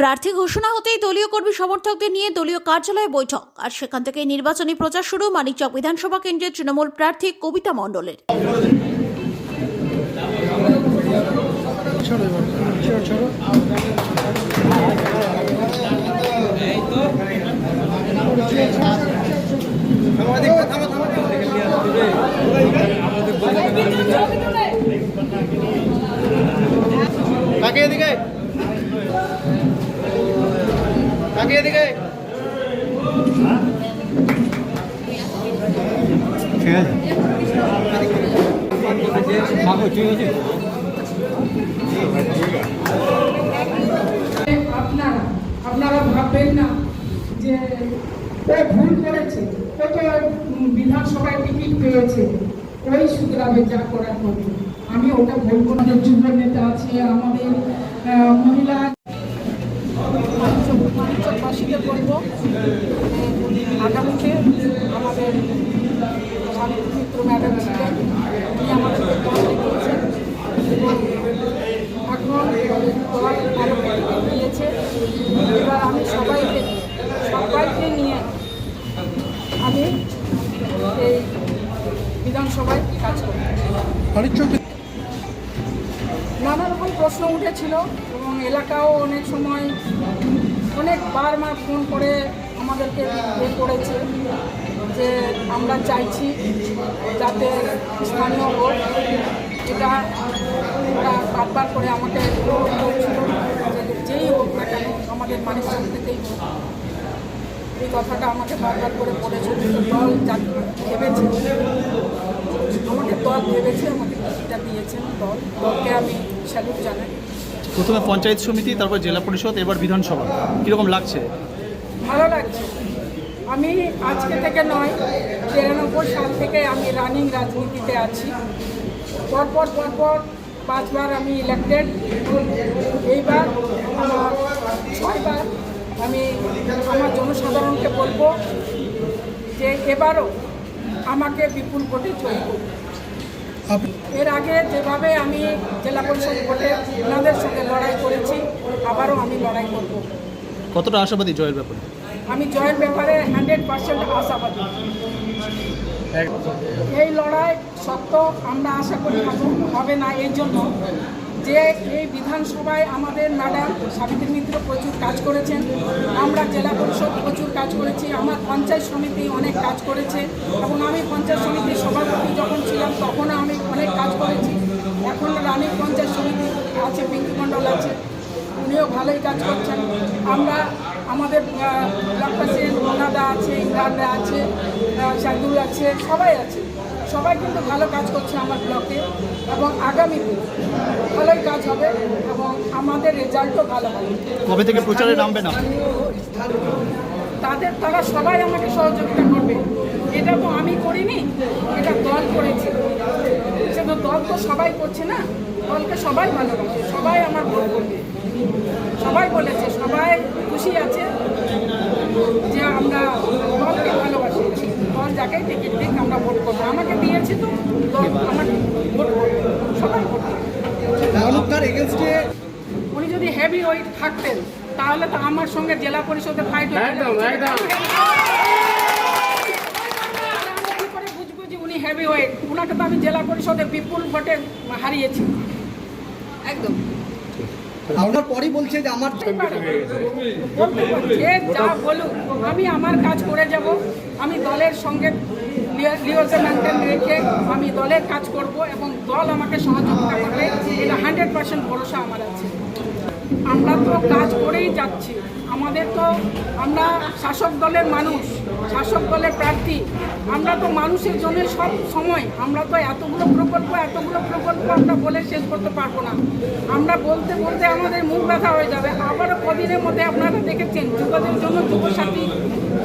প্রার্থী ঘোষণা হতেই দলীয় কর্মী সমর্থকদের নিয়ে দলীয় কার্যালয়ে বৈঠক আর সেখান থেকে নির্বাচনী প্রচার শুরু মানিকচক বিধানসভা কেন্দ্রের তৃণমূল প্রার্থী কবিতা মণ্ডলের। এদিকে ঠিক আছে আপনারা ভাববেন না যে ও ভুল করেছে, ও তো বিধানসভায় টিকিট পেয়েছে, ওই শুধরাবে যা করার করবে। আমি ওটা বলবো না। যুব নেতা আছে, আমাদের মহিলা মানিকচকবাসীদের বলবো আগামীতে আমাদের শান্তি মিত্র ম্যাডাম ছিলেন, উনি আমাদেরকে দল দেখিয়েছেন এবং এখন দল আমাকে দিয়েছে। এবার আমি সবাইকে নিয়ে আমি এই বিধানসভায় কাজ করি। নানা রকম প্রশ্ন উঠেছিল এবং এলাকাও অনেক সময় অনেকবার ফোন করে আমাদেরকে করেছে যে আমরা চাইছি যাতে স্থানীয় ভোট, এটা ওরা বারবার করে আমাকে বলছিল যে যেই হোক না কেন আমাদের মানিকচক থেকেই হোক। এই কথাটা আমাকে বারবার করে বলেছিল। দল ভেবেছে, আমাকে দল ভেবেছে, আমাকে এটা দিয়েছেন দলকে আমি স্যালুট জানাই। প্রথমে পঞ্চায়েত সমিতি, তারপর জেলা পরিষদ, এবার বিধানসভা, কীরকম লাগছে? ভালো লাগছে। আমি আজকে থেকে নয়, 93 সাল থেকে আমি রানিং রাজনীতিতে আছি। পরপর 5বার আমি ইলেক্টেড, এইবার আমার 6বার। আমি আমার জনসাধারণকে বলবো যে এবারও আমাকে বিপুল ভোটে জয়ী করুন। এর আগে যেভাবে আমি জেলা পরিষদ ভোটে ওনাদের সঙ্গে লড়াই করেছি, আবারও আমি লড়াই করব। কতটা আশাবাদী জয়ের ব্যাপারে? আমি জয়ের ব্যাপারে 100% আশাবাদী। এই লড়াই সত্য আমরা আশা করি হবে না, এই জন্য যে এই বিধানসভায় আমাদের ম্যাডাম সাবিত্রী মিত্র প্রচুর কাজ করেছেন, আমরা জেলা পরিষদ প্রচুর কাজ করেছি, আমার পঞ্চায়েত সমিতি অনেক কাজ করেছে এবং আমি পঞ্চায়েত সমিতির সভাপতি যখন ছিলাম তখনও আমি অনেক কাজ করেছি। এখন রানিং পঞ্চায়েত সমিতি আছে, পিঙ্কি মণ্ডল আছে, উনিও ভালোই কাজ করছেন। আমরা আমাদের ব্লক প্রেসিডেন্ট মোনাদা আছে, ইমরানরা আছে, শাহিদুল আছে, সবাই আছে, সবাই কিন্তু ভালো কাজ করছে আমার ব্লকে এবং আগামীতে ভালোই কাজ হবে এবং আমাদের রেজাল্টও ভালো হবে। কবে থেকে প্রচারে নামবে না? তারা সবাই আমাকে সহযোগিতা করবে। এটা তো আমি করিনি, এটা দল করেছে। সে তো দল তো সবাই করছে না, দলকে সবাই ভালোবাসে, সবাই আমার ভোট করবে, সবাই বলেছে, সবাই খুশি আছে যে আমরা দলকে ভালোবাসি। দল যাকেই টিকিট দিক আমরা ভোট করবো, আমাকে দিয়েছে তো দল আমাকে ভোট করবে, সবাই ভোট করবে। উনি যদি হেভি ওয়েট থাকতেন তাহলে তো আমার সঙ্গে জেলা পরিষদে ফাইট হয়ে বুঝবো যে উনি হেভি ওয়েট। উনাকে তো আমি জেলা পরিষদে বিপুল ভোটে হারিয়েছি। একদম আপনার পরই বলছে যে আমার যা বলুক, আমি আমার কাজ করে যাব। আমি দলের সঙ্গে লিওজে মেনটেন রেখে আমি দলের কাজ করব এবং দল আমাকে সহযোগিতা করবে, এটা 100% ভরসা আমার আছে। আমরা তো কাজ করেই যাচ্ছি, আমাদের তো আমরা শাসক দলের মানুষ, শাসক দলের প্রার্থী, আমরা তো মানুষের জন্য সব সময়। আমরা তো এতগুলো প্রকল্প আমরা বলে শেষ করতে পারবো না। আমরা বলতে বলতে আমাদের মুখ ব্যথা হয়ে যাবে। আবারও কদিনের মধ্যে আপনারা দেখেছেন যুবদের জন্য যুবসাথী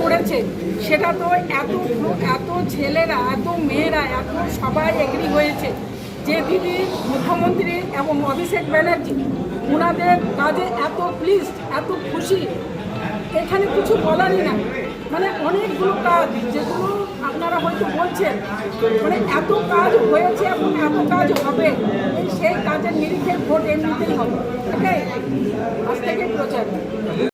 করেছে, সেটা তো এত ছেলেরা, এত মেয়েরা, এত সবাই এগ্রি হয়েছে যে দিদি মুখ্যমন্ত্রী এবং অভিষেক ব্যানার্জি ওনাদের কাজে এত প্লিজ, এত খুশি, এখানে কিছু বলারই না। মানে অনেকগুলো কাজ যেগুলো আপনারা হয়তো বলছেন, মানে এত কাজ হয়েছে এবং এত কাজ হবে, সেই কাজের নিরিখে ভোট এমনিতেই হবে। ওকে, আজ থেকে প্রচার।